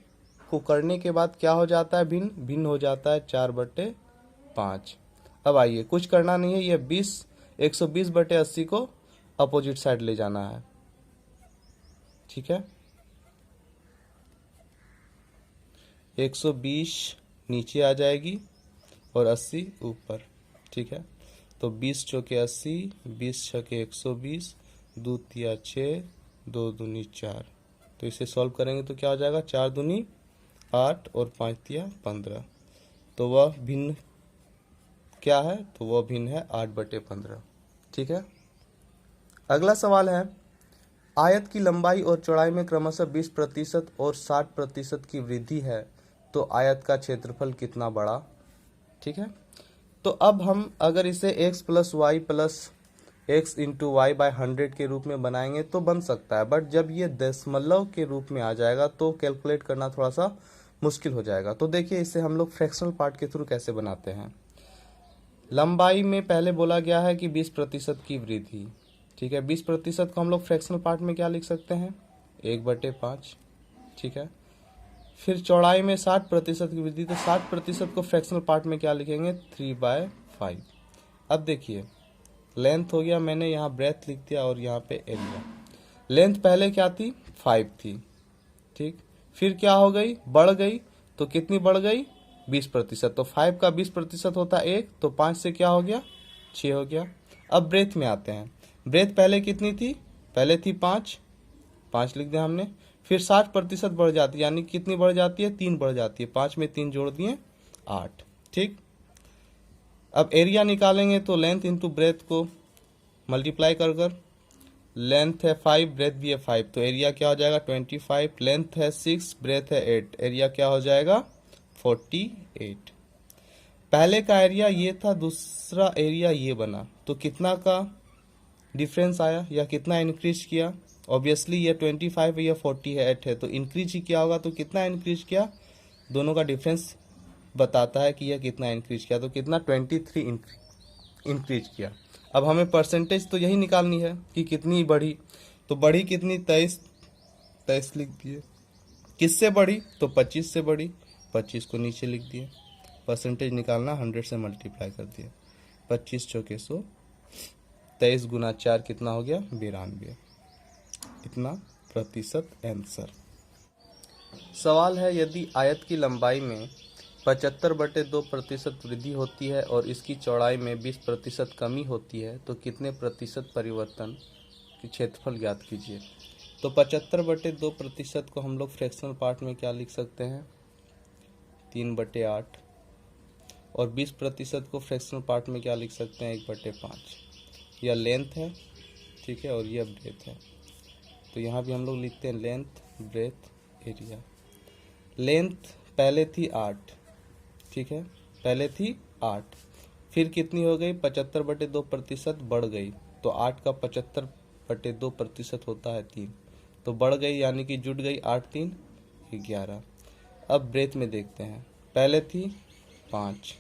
को करने के बाद क्या हो जाता है? भिन्न भिन्न हो जाता है 4/5। अब आइए, कुछ करना नहीं है, ये 120/80 को अपोजिट साइड ले जाना है, ठीक है। 120 नीचे आ जाएगी और 80 ऊपर, ठीक है। तो 20 चौके 80, 20 छके 120, 2 तिया 6, 2 दूनी 4। तो इसे सॉल्व करेंगे तो क्या हो जाएगा? 4 दूनी 8 और 5 तिया 15। तो वह भिन्न क्या है? तो वह भिन्न है 8/15, ठीक है। अगला सवाल है, आयत की लंबाई और चौड़ाई में क्रमशः 20% और 60% की वृद्धि है, तो आयत का क्षेत्रफल कितना बढ़ा? ठीक है। तो अब हम अगर इसे x + y + x × y/100 के रूप में बनाएंगे तो बन सकता है, बट जब ये दशमलव के रूप में आ जाएगा तो कैलकुलेट करना थोड़ा सा मुश्किल हो जाएगा। तो देखिए, इसे हम लोग फ्रैक्शनल पार्ट के थ्रू कैसे बनाते हैं। लंबाई में पहले बोला गया है कि 20% की वृद्धि, ठीक है। 20% को हम लोग फ्रैक्शनल पार्ट में क्या लिख सकते हैं? 1/5, ठीक है। फिर चौड़ाई में 60% की वृद्धि, तो 60% को फ्रैक्शनल पार्ट में क्या लिखेंगे? 3/5। अब देखिए, लेंथ हो गया, मैंने यहाँ ब्रेथ लिख दिया और यहाँ पे एरिया। लेंथ पहले क्या थी? 5 थी, ठीक। फिर क्या हो गई? बढ़ गई। तो कितनी बढ़ गई? 20%। तो 5 का 20% होता है 1, तो 5 से क्या हो गया? 6 हो गया। अब ब्रेथ में आते हैं। ब्रेथ पहले कितनी थी? पहले थी 5, 5 लिख दिया हमने। फिर 60% बढ़ जाती है, यानी कितनी बढ़ जाती है? 3 बढ़ जाती है। 5 में 3 जोड़ दिए, 8, ठीक। अब एरिया निकालेंगे तो लेंथ इंटू ब्रेथ को मल्टीप्लाई कर लेंथ है 5, ब्रेथ भी है 5, तो एरिया क्या हो जाएगा? 25। लेंथ है 6, ब्रेथ है 8, एरिया क्या हो जाएगा? 48। पहले का एरिया ये था, दूसरा एरिया ये बना, तो कितना का डिफरेंस आया या कितना इंक्रीज किया? ऑब्वियसली ये 25 है, ये 48 है, तो इंक्रीज ही किया होगा। तो कितना इंक्रीज किया? दोनों का डिफरेंस बताता है कि यह कितना इंक्रीज किया। तो कितना? 23 इंक्रीज किया। अब हमें परसेंटेज तो यही निकालनी है कि कितनी बढ़ी। तो बढ़ी कितनी? 23 लिख दिए। किससे बढ़ी? तो 25 से बढ़ी, 25 को नीचे लिख दिए। परसेंटेज निकालना, 100 से मल्टीप्लाई कर दिए। 25 चौके 100, 23 गुना 4 कितना हो गया? 92। इतना प्रतिशत आंसर। सवाल है, यदि आयत की लंबाई में 75/2% वृद्धि होती है और इसकी चौड़ाई में 20% कमी होती है तो कितने प्रतिशत परिवर्तन की क्षेत्रफल ज्ञात कीजिए। तो 75/2% को हम लोग फ्रैक्शनल पार्ट में क्या लिख सकते हैं, 3/8, और 20% को फ्रैक्शनल पार्ट में क्या लिख सकते हैं, 1/5। यह लेंथ है, ठीक है, और यह ब्रेथ है। तो यहाँ भी हम लोग लिखते हैं लेंथ, ब्रेथ, एरिया। लेंथ पहले थी 8, ठीक है, पहले थी 8, फिर कितनी हो गई, 75/2% बढ़ गई, तो 8 का 75/2% होता है 3, तो बढ़ गई यानी कि जुट गई, 8 3 11। अब ब्रेथ में देखते हैं, पहले थी 5,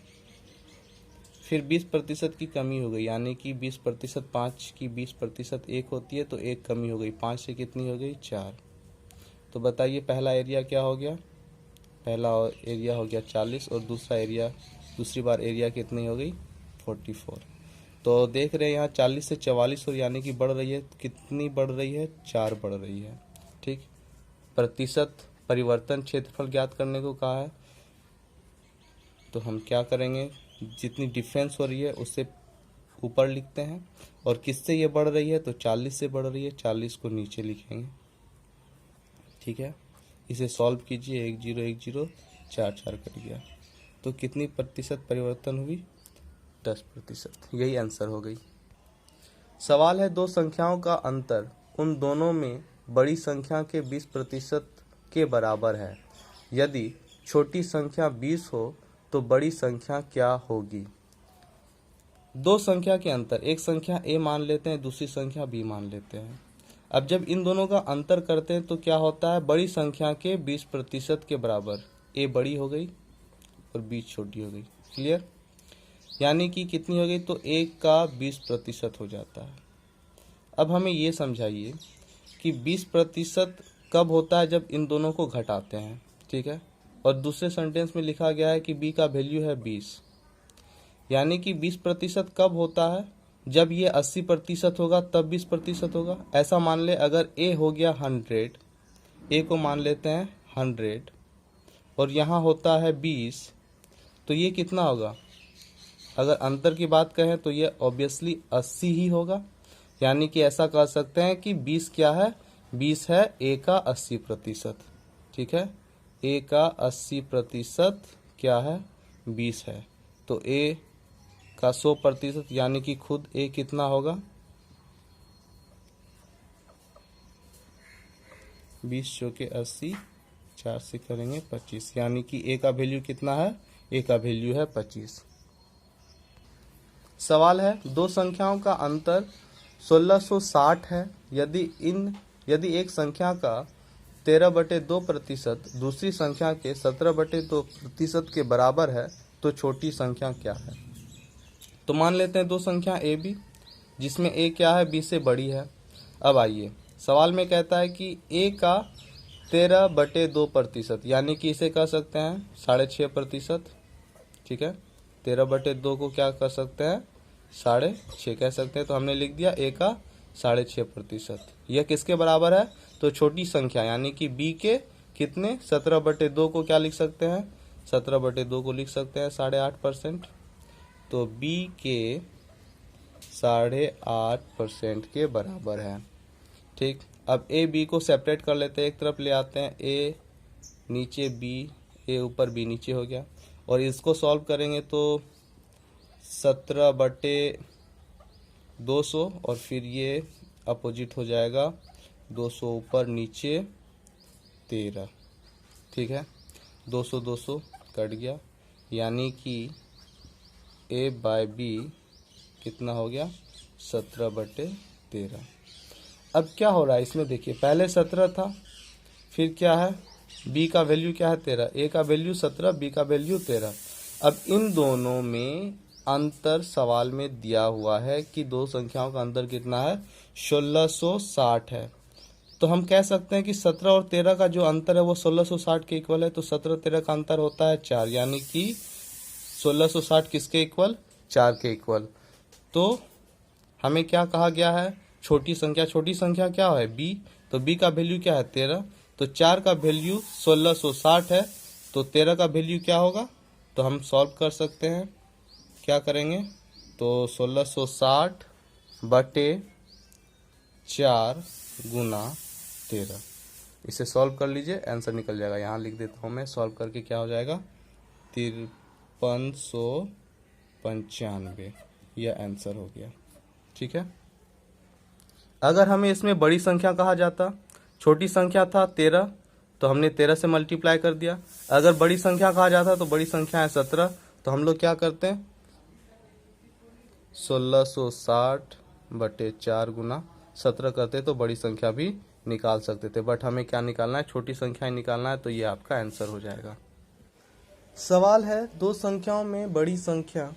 फिर 20% की कमी हो गई, यानी कि 20%, 5 की 20% 1 होती है, तो 1 कमी हो गई, 5 से कितनी हो गई, 4। तो बताइए पहला एरिया क्या हो गया, पहला एरिया हो गया 40, और दूसरा एरिया, दूसरी बार एरिया कितनी हो गई, 44। तो देख रहे हैं यहाँ 40 से 44 और यानी कि बढ़ रही है, कितनी बढ़ रही है, 4 बढ़ रही है, ठीक। प्रतिशत परिवर्तन क्षेत्रफल ज्ञात करने को कहा है, तो हम क्या करेंगे, जितनी डिफरेंस हो रही है उससे ऊपर लिखते हैं, और किससे ये बढ़ रही है, तो 40 से बढ़ रही है, 40 को नीचे लिखेंगे, ठीक है। इसे सॉल्व कीजिए, 1 0 1 0 4 4 कट गया, तो कितनी प्रतिशत परिवर्तन हुई, 10%। यही आंसर हो गई। सवाल है, दो संख्याओं का अंतर उन दोनों में बड़ी संख्या के 20% के बराबर है। यदि छोटी संख्या 20 हो तो बड़ी संख्या क्या होगी। दो संख्या के अंतर, एक संख्या a मान लेते हैं, दूसरी संख्या b मान लेते हैं। अब जब इन दोनों का अंतर करते हैं तो क्या होता है, बड़ी संख्या के 20% के बराबर, a बड़ी हो गई और b छोटी हो गई, क्लियर। यानी कि कितनी हो गई, तो a का 20% हो जाता है। अब हमें ये समझाइए कि 20% कब होता है, जब इन दोनों को घटाते हैं, ठीक है। और दूसरे सेंटेंस में लिखा गया है कि b का वैल्यू है 20, यानी कि 20% कब होता है, जब ये 80% होगा तब 20% होगा। ऐसा मान ले, अगर a हो गया 100, a को मान लेते हैं 100, और यहाँ होता है 20, तो ये कितना होगा, अगर अंतर की बात कहें तो ये ऑब्वियसली 80 ही होगा। यानी कि ऐसा कह सकते हैं कि 20 क्या है, 20 है a का 80%, ठीक है। a का 80% क्या है, 20 है, तो a का 100%, यानी कि खुद a कितना होगा, 20 जो के 80, 4 से करेंगे 25, यानी कि a का वैल्यू कितना है, a का वैल्यू है 25। सवाल है, दो संख्याओं का अंतर 1660 है। यदि एक संख्या का 13/2% दूसरी संख्या के 17/2% के बराबर है तो छोटी संख्या क्या है। तो मान लेते हैं दो संख्या a b, जिसमें a क्या है, b से बड़ी है। अब आइए, सवाल में कहता है कि a का 13/2%, यानी कि इसे कह सकते हैं 6.5%, ठीक है। 13/2 को क्या कर सकते हैं, 6.5 कह सकते हैं, तो हमने लिख दिया a का 6.5%। यह किसके बराबर है, तो छोटी संख्या यानी कि b के कितने, 17/2 को क्या लिख सकते हैं, 17/2 को लिख सकते हैं 8.5%, तो b के 8.5% के बराबर है, ठीक। अब a b को सेपरेट कर लेते हैं, एक तरफ ले आते हैं, a नीचे b, a ऊपर b नीचे हो गया, और इसको सॉल्व करेंगे तो 17/200, और फिर ये अपोजिट हो जाएगा, 200 ऊपर नीचे 13, ठीक है। 200 200 कट गया, यानी कि a बाय b कितना हो गया, 17/13। अब क्या हो रहा है इसमें, देखिए पहले 17 था, फिर क्या है, b का वैल्यू क्या है 13, a का वैल्यू 17, b का वैल्यू 13। अब इन दोनों में अंतर सवाल में दिया हुआ है कि दो संख्याओं का अंतर कितना है, 1660 है। तो हम कह सकते हैं कि 17 और 13 का जो अंतर है वो 1660 के इक्वल है, तो 17 13 का अंतर होता है 4, यानी कि 1660 किसके इक्वल, 4 के इक्वल। तो हमें क्या कहा गया है, छोटी संख्या क्या है b, तो b का वैल्यू क्या है 13, तो 4 का वैल्यू 1660 है, तो 13 का वैल्यू क्या होगा, तो हम सॉल्व कर सकते हैं। क्या करेंगे, तो 1660 बटे 4 गुना 13, इसे सॉल्व कर लीजिए, आंसर निकल जाएगा। यहाँ लिख देता हूँ मैं, सॉल्व करके क्या हो जाएगा 5395, यह आंसर हो गया। ठीक है, अगर हमें इसमें बड़ी संख्या कहा जाता, छोटी संख्या था 13, तो हमने 13 से मल्टीप्लाई कर दिया। अगर बड़ी संख्या कहा जाता तो बड़ी संख्या है 17, तो हम लोग क्या करते हैं 1660 बटे 4 गुना 17 करते तो बड़ी संख्या भी निकाल सकते थे, बट हमें क्या निकालना है, छोटी संख्या ही निकालना है, तो ये आपका आंसर हो जाएगा। सवाल है, दो संख्याओं में बड़ी संख्या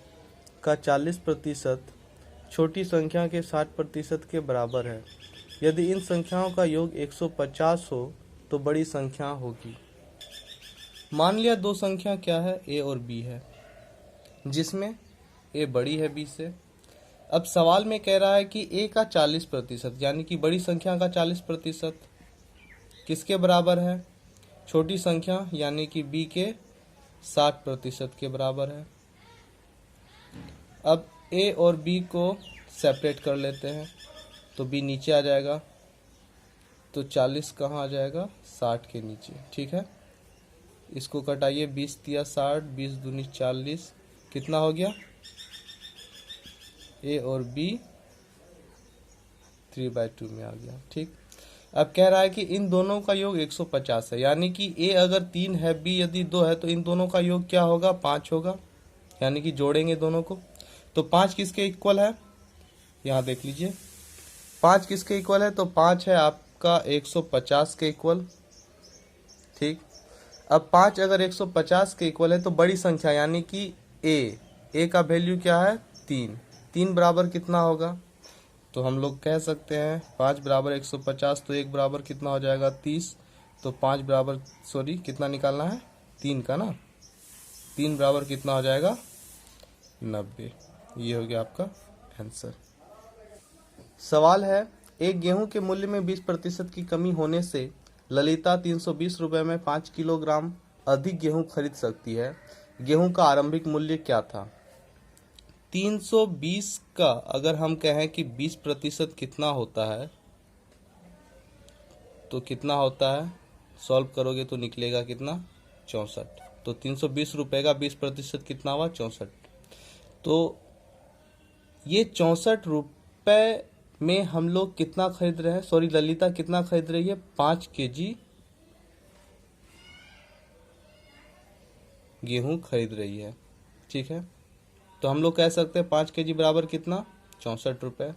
का 40% छोटी संख्या के 60% के बराबर है। यदि इन संख्याओं का योग 150 हो तो बड़ी संख्या होगी। मान लिया दो संख्या क्या है, ए और बी है, जिसमें ए बड़ी है बी से। अब सवाल में कह रहा है कि ए का 40% यानी कि बड़ी संख्या का 40% किसके बराबर है, छोटी संख्या यानी कि बी के 60% के बराबर है। अब ए और बी को सेपरेट कर लेते हैं, तो बी नीचे आ जाएगा, तो 40 कहाँ आ जाएगा, 60 के नीचे। ठीक है, इसको कटाइए, 20 दिया 60, 20 दूनी 40, कितना हो गया, ए और बी 3/2 में आ गया। ठीक, अब कह रहा है कि इन दोनों का योग 150 है, यानी कि ए अगर 3 है, बी यदि 2 है, तो इन दोनों का योग क्या होगा, 5 होगा, यानी कि जोड़ेंगे दोनों को। तो 5 किसके इक्वल है, यहाँ देख लीजिए, 5 किसके इक्वल है, तो 5 है आपका 150 के इक्वल। ठीक, अब 5 अगर 150 के इक्वल है तो बड़ी संख्या यानी कि ए का वैल्यू क्या है, 3 बराबर कितना होगा, तो हम लोग कह सकते हैं 5 बराबर 150, तो 1 बराबर कितना हो जाएगा 30, तो 5 बराबर कितना निकालना है, 3 का ना, 3 बराबर कितना हो जाएगा 90। ये हो गया आपका आंसर। सवाल है, एक गेहूं के मूल्य में 20% की कमी होने से ललिता 320 रुपए में 5 किलोग्राम अधिक गेहूं खरीद सकती है। गेहूं का आरंभिक मूल्य क्या था। 320 का अगर हम कहें कि 20% कितना होता है, तो कितना होता है, सॉल्व करोगे तो निकलेगा कितना, 64। तो 320 रुपए का 20% कितना हुआ, 64। तो ये 64 रुपए में हम लोग कितना खरीद रहे हैं, ललिता कितना खरीद रही है, 5 केजी गेहूं खरीद रही है। ठीक है, तो हम लोग कह सकते हैं 5 केजी बराबर कितना, 64 रुपए।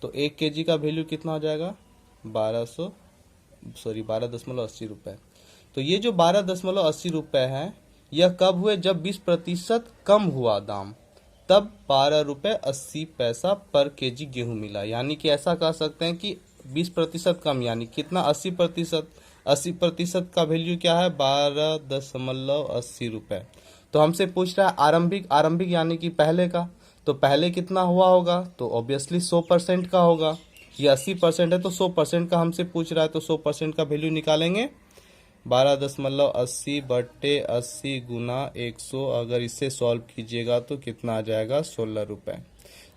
तो 1 केजी का वैल्यू कितना हो जाएगा, 12.80 रुपए। तो ये जो 12.80 रुपए है, यह कब हुए, जब 20% कम हुआ दाम, तब 12.80 रुपए पर केजी गेहूं मिला। यानी कि ऐसा कह सकते हैं कि 20% कम, यानी कितना, 80%। 80% का वैल्यू क्या है, 12.80 रुपए। तो हमसे पूछ रहा है आरंभिक यानी कि पहले का, तो पहले कितना हुआ होगा, तो ऑब्वियसली 100% का होगा। ये 80% है तो 100% का हमसे पूछ रहा है, तो 100% का वैल्यू निकालेंगे, 12.80 बटे 80 गुना 100, अगर इसे सॉल्व कीजिएगा तो कितना आ जाएगा, 16 रुपए।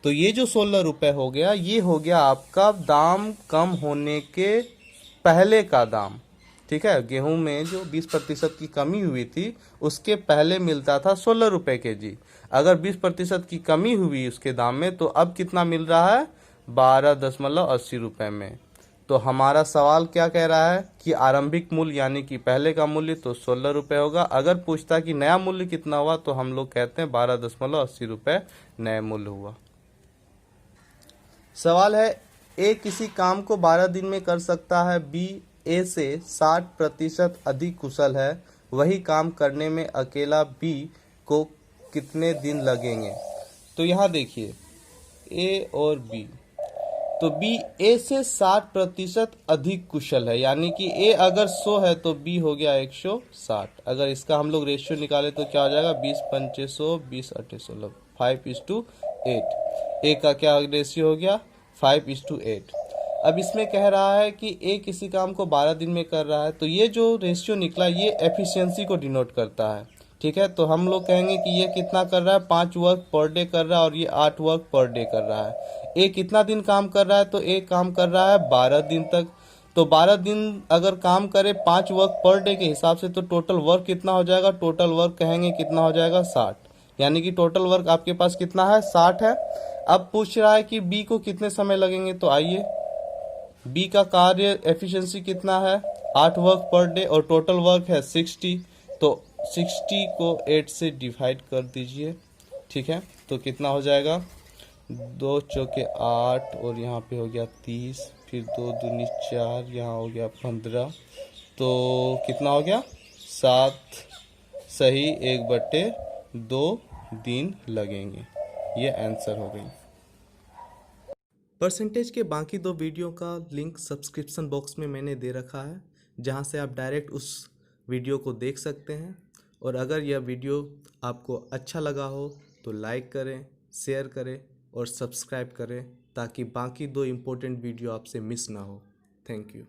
तो ये जो 16 रुपए हो गया, ये हो गया आपका दाम कम होने के पहले का दाम। ठीक है, गेहूं में जो 20% की कमी हुई थी, उसके पहले मिलता था 16 रुपए केजी। अगर 20% की कमी हुई उसके दाम में, तो अब कितना मिल रहा है, 12.80 रुपए में। तो हमारा सवाल क्या कह रहा है कि आरंभिक मूल्य यानी कि पहले का मूल्य तो 16 रुपए होगा। अगर पूछता कि नया मूल्य कितना हुआ, तो हम लोग कहते हैं 12.80 रुपए नया मूल्य हुआ। सवाल है, ए किसी काम को 12 दिन में कर सकता है, बी ए से 60% अधिक कुशल है, वही काम करने में अकेला बी को कितने दिन लगेंगे। तो यहाँ देखिए, ए और बी, तो बी ए से 60% अधिक कुशल है, यानी कि ए अगर 100 है तो बी हो गया 160। अगर इसका हम लोग रेशियो निकाले तो क्या हो जाएगा, 20 पंचे 100, 20 अट्ठे 16, 5:8। ए का क्या रेशियो हो गया, 5:8। अब इसमें कह रहा है कि ए किसी काम को 12 दिन में कर रहा है, तो ये जो रेशियो निकला ये एफिशिएंसी को डिनोट करता है। ठीक है, तो हम लोग कहेंगे कि ये कितना कर रहा है, 5 वर्क पर डे कर रहा है और ये 8 वर्क पर डे कर रहा है। ए कितना दिन काम कर रहा है, तो ए काम कर रहा है 12 दिन तक। तो 12 दिन अगर काम करे 5 वर्क पर डे के हिसाब से, तो टोटल वर्क कितना हो जाएगा, टोटल वर्क कहेंगे कितना हो जाएगा 60। यानी कि टोटल वर्क आपके पास कितना है, 60 है। अब पूछ रहा है कि बी को कितने समय लगेंगे, तो आइए बी का कार्य एफिशिएंसी कितना है, 8 वर्क पर डे और टोटल वर्क है 60। तो 60 को 8 से डिवाइड कर दीजिए। ठीक है, तो कितना हो जाएगा, 2 चौके 8 और यहाँ पे हो गया 30, फिर 2 दूनी 4, यहाँ हो गया 15, तो कितना हो गया 7 सही 1/2 दिन लगेंगे। ये आंसर हो गई। परसेंटेज के बाकी 2 वीडियो का लिंक सब्सक्रिप्शन बॉक्स में मैंने दे रखा है, जहां से आप डायरेक्ट उस वीडियो को देख सकते हैं। और अगर यह वीडियो आपको अच्छा लगा हो तो लाइक करें, शेयर करें और सब्सक्राइब करें, ताकि बाकी 2 इम्पोर्टेंट वीडियो आपसे मिस ना हो। Thank you.